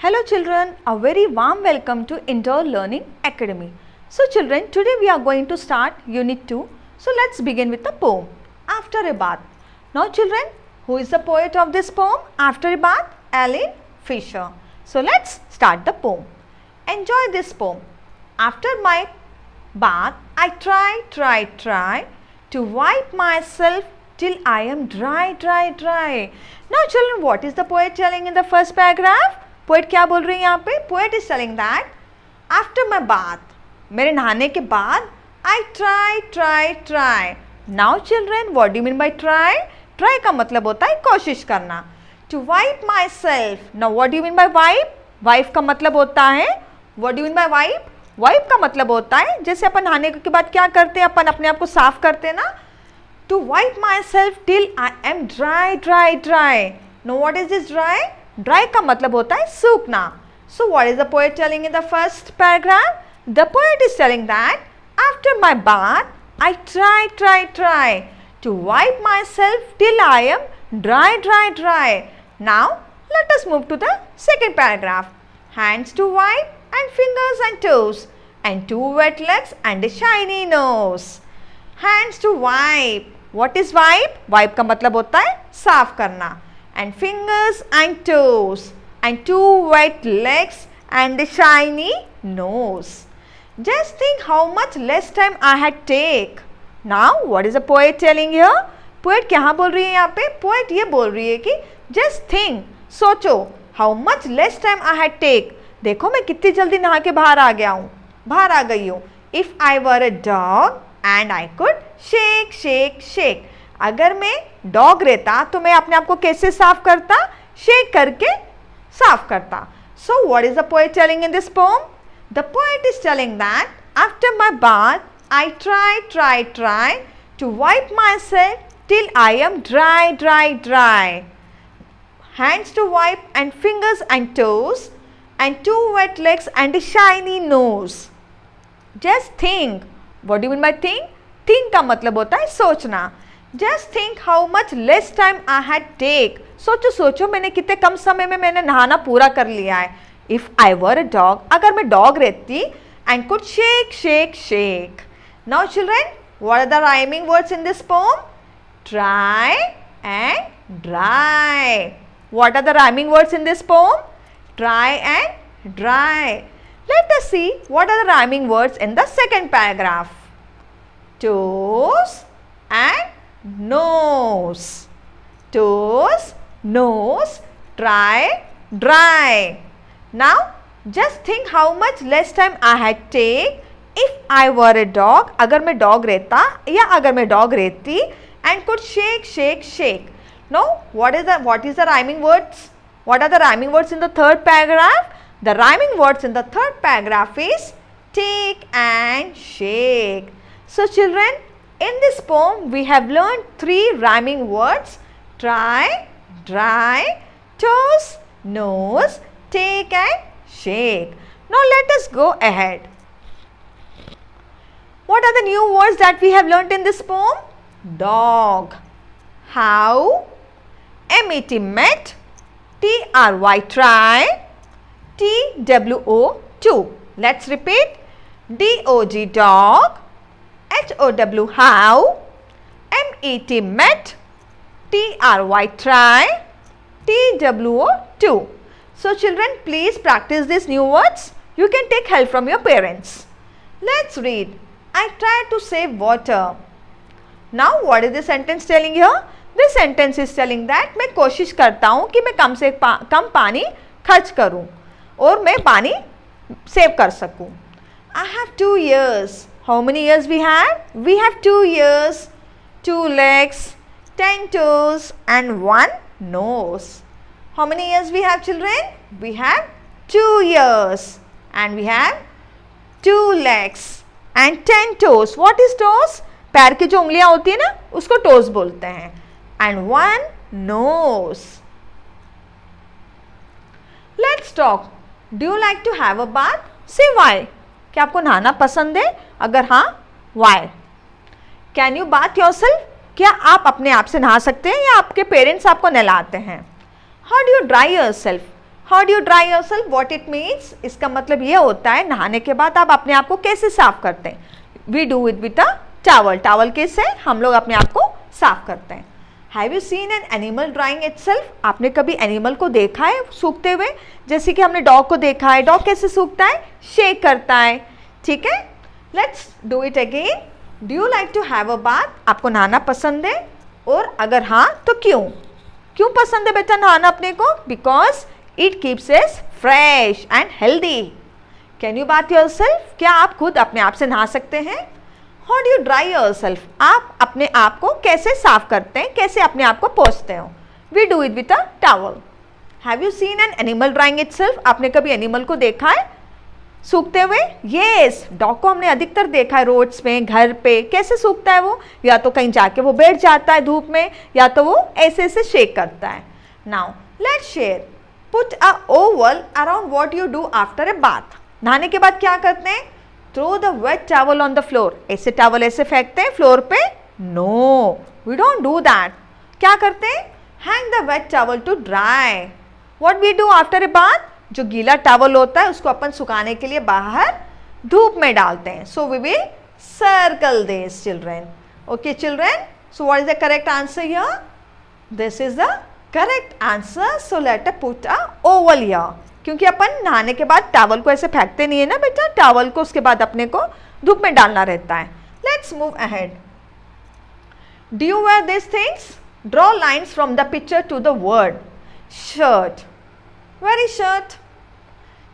Hello children, a very warm welcome to Indoor Learning Academy. So children, today we are going to start Unit 2. So let's begin with the poem, After a Bath. Now children, who is the poet of this poem, After a Bath? Alan Fisher. So let's start the poem. Enjoy this poem. After my bath, I try to wipe myself till I am dry. Now children, what is the poet telling in the first paragraph? Poet क्या बोल रही है यहाँ पे? Poet is telling that after my bath, मेरे नहाने के बाद I try. Now children, what do you mean by try? Try का मतलब होता है कोशिश करना. To wipe myself. Now what do you mean by wipe? Wipe का मतलब होता है, what do you mean by wipe? Wipe का मतलब होता है जैसे अपन नहाने के बाद क्या करते हैं, अपन अपने आप को साफ करते हैं ना. To wipe myself till I am dry. No what is this dry? Dry का मतलब होता है सूखना. So what is the poet telling in the first paragraph? The poet is telling that after my bath I try to wipe myself till I am dry. Now let us move to the second paragraph. Hands to wipe and fingers and toes and two wet legs and a shiny nose. Hands to wipe. What is wipe? Wipe का मतलब होता है साफ करना. And fingers and toes and two wet legs and a shiny nose. Just think how much less time I had take. Now what is the poet telling here? Poet क्या बोल रही है यहाँ पे? Poet ये बोल रही है कि just think, सोचो, how much less time I had take. देखो मैं कितनी जल्दी नहा के बाहर आ गई हूँ. If I were a dog and I could shake. अगर मैं डॉग रहता तो मैं अपने आप को कैसे साफ करता? शेक करके साफ करता. So what is the poet telling in this poem? The poet is telling that after my bath I try to wipe myself till I am dry. Hands to wipe and fingers and toes and two wet legs and a shiny nose. Just think. What do you mean by think? Think का मतलब होता है सोचना. Just think how much less time I had take. सोचो मैंने कितने कम समय में मैंने नहाना पूरा कर लिया है. If I were a dog, अगर मैं डॉग रहती and could shake. Now children, what are the rhyming words in this poem? Try and dry. What are the rhyming words in this poem? Try and dry. Let us see what are the rhyming words in the second paragraph. Toes and nose. Toes, nose, try, dry. Now just think how much less time I had take if I were a dog. अगर मैं dog रहता या अगर मैं dog रहती and could shake. Now what is the rhyming words? What are the rhyming words in the third paragraph? The rhyming words in the third paragraph is take and shake. So children, in this poem we have learned three rhyming words: try, dry, toes, nose, take and shake. Now let us go ahead. What are the new words that we have learnt in this poem? Dog, how, M-E-T met, T-R-Y try, T-W-O 2. Let's repeat. D-O-G dog, H-O-W how, M-E-T met, T-R-Y try, T-W-O 2. So children, please practice these new words. You can take help from your parents. Let's read. I try to save water. Now what is this sentence telling here? This sentence is telling that मैं कोशिश करता हूँ कि मैं कम से कम पानी खर्च करूँ और मैं पानी सेव कर सकूँ. I have 2 ears. How many ears we have? We have 2 ears, 2 legs, 10 toes and 1 nose. How many ears we have children? We have 2 ears and we have 2 legs and 10 toes. What is toes? पैर की जो उंगलियां होती है ना उसको toes बोलते हैं. And 1 nose. Let's talk. Do you like to have a bath? Say why. क्या आपको नहाना पसंद है? अगर हाँ, why? Can you bath yourself? क्या आप अपने आप से नहा सकते हैं या आपके पेरेंट्स आपको नहलाते हैं? How do you dry yourself? How do you dry yourself, what it means, इसका मतलब ये होता है नहाने के बाद आप अपने आप को कैसे साफ करते हैं. We do it with a towel. Towel कैसे हम लोग अपने आप को साफ करते हैं. Have you seen an animal drying itself, आपने कभी एनिमल को देखा है सूखते हुए. जैसे कि हमने डॉग को देखा है. डॉग कैसे सूखता है, शेक करता है. ठीक है, let's do it again. Do you like to have a bath, आपको नहाना पसंद है, और अगर हाँ तो क्यों. क्यों पसंद है बेटा नहाना अपने को, because it keeps us fresh and healthy. Can you bath yourself, क्या आप खुद अपने आप से नहा सकते हैं. How do you dry yourself, आप अपने आप को कैसे साफ करते हैं, कैसे अपने आप को पोंछते हो. We do it with a towel. Have you seen an animal drying itself, आपने कभी एनिमल को देखा है सूखते हुए. येस, डॉग को हमने अधिकतर देखा है रोड्स में, घर पे. कैसे सूखता है वो, या तो कहीं जाके वो बैठ जाता है धूप में, या तो वो ऐसे ऐसे शेक करता है. Now let's share. Put a oval around what you do after a bath. नहाने के बाद क्या करते हैं, throw the wet towel on the floor. ऐसे टॉवल ऐसे फेंकते हैं फ्लोर पे. No, we don't do that. क्या करते हैं, hang the wet towel to dry. What we do after a bath, जो गीला टॉवल होता है उसको अपन सुखाने के लिए बाहर धूप में डालते हैं. So we will circle this children. Okay children, so what is the correct answer here, this is the correct answer. So let us put a oval here. क्योंकि अपन नहाने के बाद टॉवल को ऐसे फेंकते नहीं है ना बेटा, टॉवल को उसके बाद अपने को धूप में डालना रहता है. Let's move ahead. Do you wear this things, draw lines from the picture to the word shirt. Where is shirt.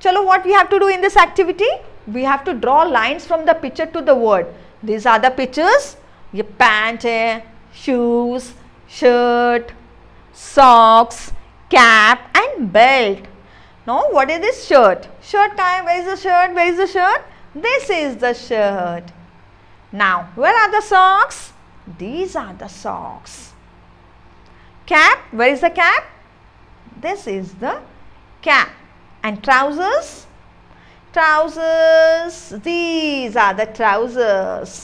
चलो, what we have to do in this activity, we have to draw lines from the picture to the word. These are the pictures. ये pant है, shoes, shirt, socks, cap and belt. Now what is this shirt? Shirt time. Where is the shirt? Where is the shirt? This is the shirt. Now where are the socks? These are the socks. Cap. Where is the cap? This is the cap. And trousers? Trousers. These are the trousers.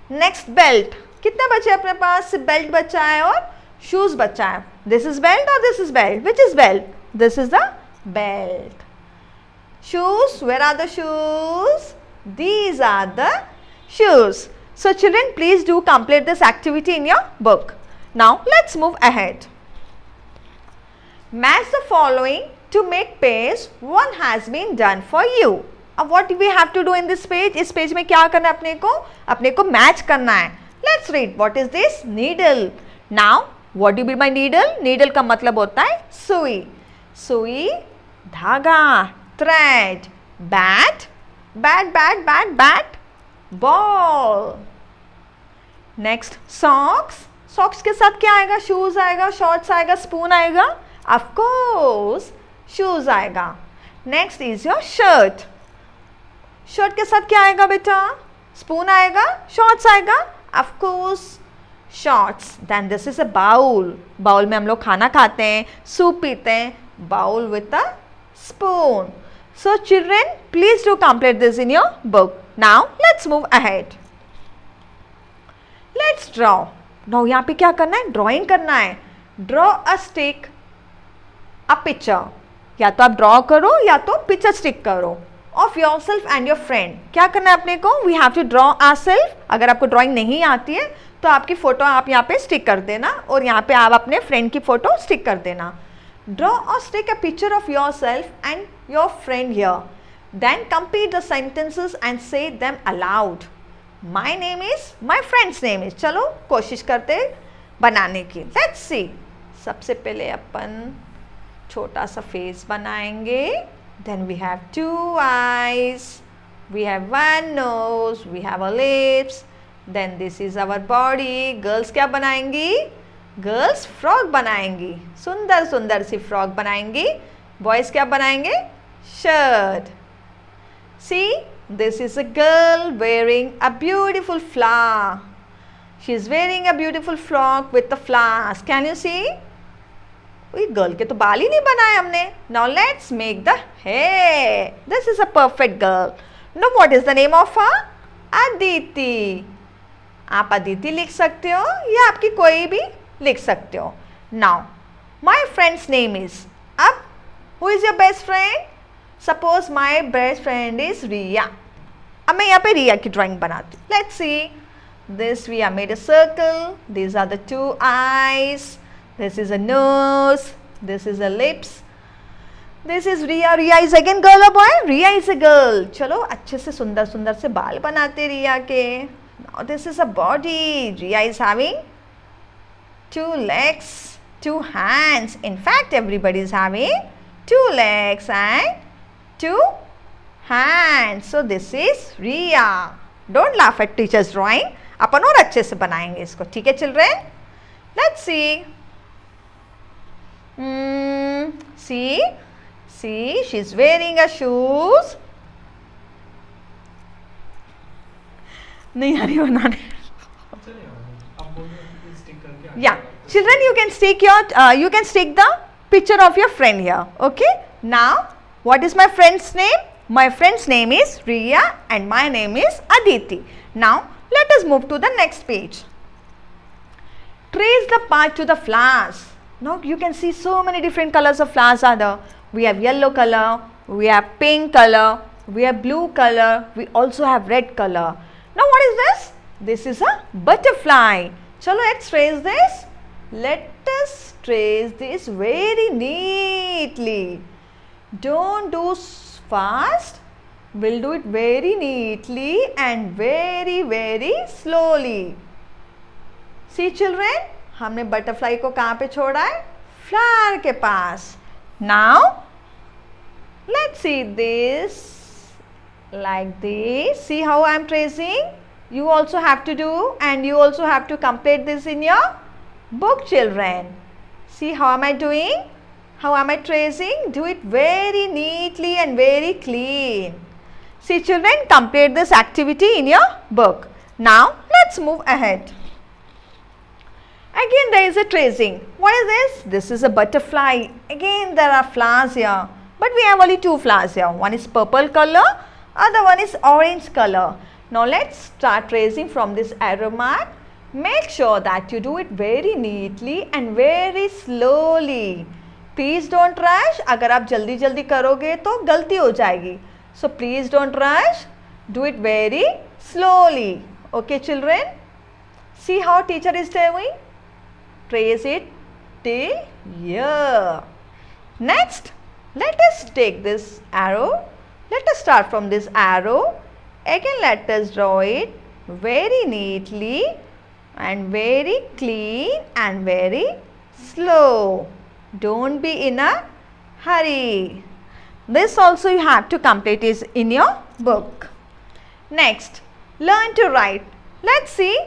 Next belt. कितने बचे अपने पास, सिर्फ belt बचा है और shoes बचा है. This is belt or this is belt? Which is belt? This is the belt. Shoes. Where are the shoes? These are the shoes. So children, please do complete this activity in your book. Now let's move ahead. Match the following to make page one has been done for you. अब what we have to do in this page, इस page में क्या करना है अपने को match करना है. Let's read. What is this? Needle. Now what do you mean by needle? Needle का मतलब होता है सुई. सुई, धागा, thread, bat, bat, ball. Next socks. Socks के साथ क्या आएगा, shoes आएगा, shorts आएगा, spoon आएगा. Of course shoes आएगा. Next is your shirt. Shirt के साथ क्या आएगा बेटा, spoon आएगा, shorts आएगा. Of course shorts. Then this is a bowl. Bowl में हम लोग खाना खाते हैं, soup पीते हैं. Bowl with a spoon. So children, please do complete this in your book. Now let's move ahead. Let's draw. Now यहाँ पे क्या करना है, ड्राइंग करना है. Draw a stick, a picture. या तो आप ड्रॉ करो या तो पिक्चर स्टिक करो of yourself and your friend. क्या करना है अपने को, we have to draw our self. अगर आपको ड्राइंग नहीं आती है तो आपकी फोटो आप यहाँ पे स्टिक कर देना और यहाँ पे आप अपने फ्रेंड की फोटो स्टिक कर देना. ड्रॉ और stick a picture of yourself and your friend here. Then complete the sentences and say them aloud. My name is, my friend's name is. चलो कोशिश करते बनाने की. Let's see. सबसे पहले अपन छोटा सा फेस बनाएंगे. Then we have 2 eyes, we have 1 nose, we have our lips. Then this is our body. Girls क्या बनाएंगी, गर्ल्स फ्रॉक बनाएंगी, सुंदर सुंदर सी फ्रॉक बनाएंगी. बॉयज़ क्या बनाएंगे, shirt. See, this is a girl wearing a beautiful flower. She is wearing a beautiful frock with the flowers. Can you see? Girl के तो बाल ही नहीं बनाए हमने. Now let's make the hair. This is a perfect girl. No, what is the name of her, Aditi. आप अदिति लिख सकते हो या आपकी कोई भी लिख सकते हो. Now my friend's name is. अब Who is your best friend? Suppose my best friend is Riya. अब मैं यहाँ पे रिया की ड्राइंग बनाती हूँ. Let's see. This we have made a circle. These are the two eyes. This is a nose. This is a lips. This is Riya. Riya is again girl or boy? Riya is a girl. चलो अच्छे से सुंदर सुंदर से बाल बनाते रिया के. Now this is a body. Riya is having two legs, two hands. In fact, everybody is having two legs and two hands. So this is Riya. Don't laugh at teacher's drawing. अपन और अच्छे से बनाएंगे इसको. ठीक है children? Let's see. See, she's wearing a shoes. नहीं आ रही बनाने. Yeah, children, you can stick the picture of your friend here. Okay. Now, what is my friend's name? My friend's name is Riya and my name is Aditi. Now, let us move to the next page. Trace the path to the flowers. Now, you can see so many different colors of flowers are there. We have yellow color, we have pink color, we have blue color, we also have red color. Now, what is this? This is a butterfly. Chalo, let's trace this. Let us trace this very neatly. Don't do fast. We'll do it very neatly and very, very slowly. See children, हमने butterfly को कहाँ पे छोड़ा है? Flower के पास. Now, let's see this like this. See how I am tracing? You also have to do and you also have to complete this in your book, children. See how am I doing? How am I tracing? Do it very neatly and very clean. See children, complete this activity in your book. Now, let's move ahead. Again there is a tracing. What is this? This is a butterfly. Again there are flowers here. But we have only two flowers here. One is purple color, other one is orange color. Now let's start tracing from this arrow mark. Make sure that you do it very neatly and very slowly. Please don't rush. अगर आप जल्दी जल्दी करोगे तो गलती हो जाएगी. So please don't rush. Do it very slowly. Okay children? See how teacher is doing? Trace it till here. Next, let us take this arrow. Let us start from this arrow. Again, let us draw it very neatly and very clean and very slow. Don't be in a hurry. This also you have to complete is in your book. Next, learn to write. Let's see.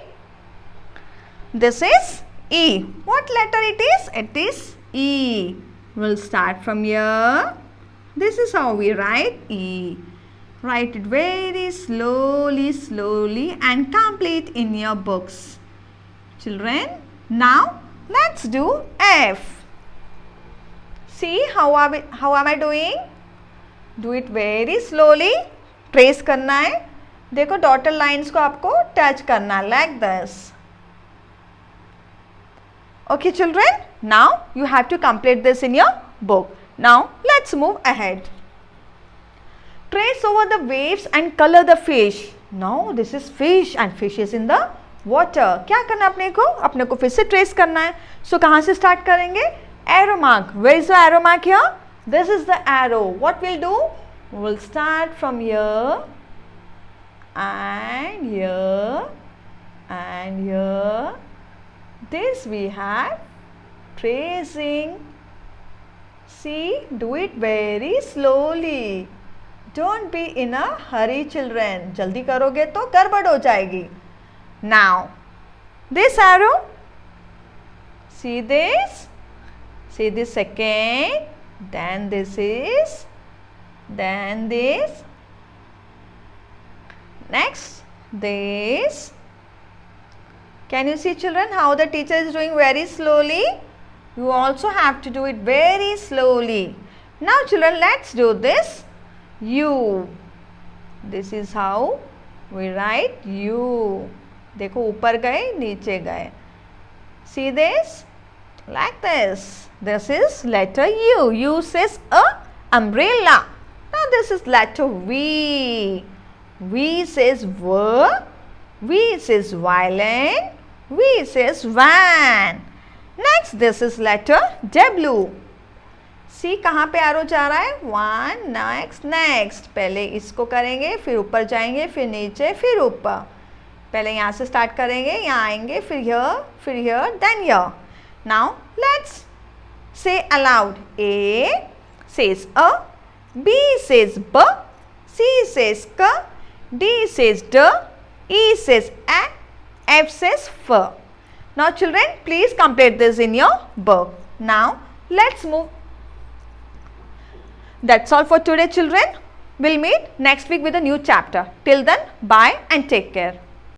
This is E. What letter it is? It is E. We'll start from here. This is how we write E. Write it very slowly, slowly and complete in your books. Children, now let's do F. See how am I doing? Do it very slowly. Trace करना है. देखो dotted lines को आपको touch करना है like this. Okay children, now you have to complete this in your book. Now let's move ahead. Trace over the waves and color the fish. Now this is fish and fish is in the water. क्या करना है अपने को फिर से trace करना है. So कहाँ से start करेंगे? Arrow mark. Where is the arrow mark here? This is the arrow. What we'll do? We'll start from here and here and here. This we have tracing. See, do it very slowly. Don't be in a hurry children. जल्दी करोगे तो गड़बड़ हो जाएगी. Now, this arrow. See this? See this second. Then this is. Then this. Next, this. Can you see children how the teacher is doing very slowly? You also have to do it very slowly. Now children, let's do this. U. This is how we write U. देखो ऊपर गए नीचे गए. See this? Like this. This is letter U. U says a umbrella. Now this is letter V. V says V. V says violin. V says van. Next this is letter W. सी कहाँ पे arrow जा रहा है? One, next next. पहले इसको करेंगे, फिर ऊपर जाएंगे, फिर नीचे, फिर ऊपर. पहले यहाँ से स्टार्ट करेंगे, यहाँ आएंगे, फिर here, then here. Now let's say aloud. A says A, B says B, C says K, D says D, E says A, F says F. Now children, please complete this in your book. Now let's move. That's all for today children. We'll meet next week with a new chapter. Till then, bye and take care.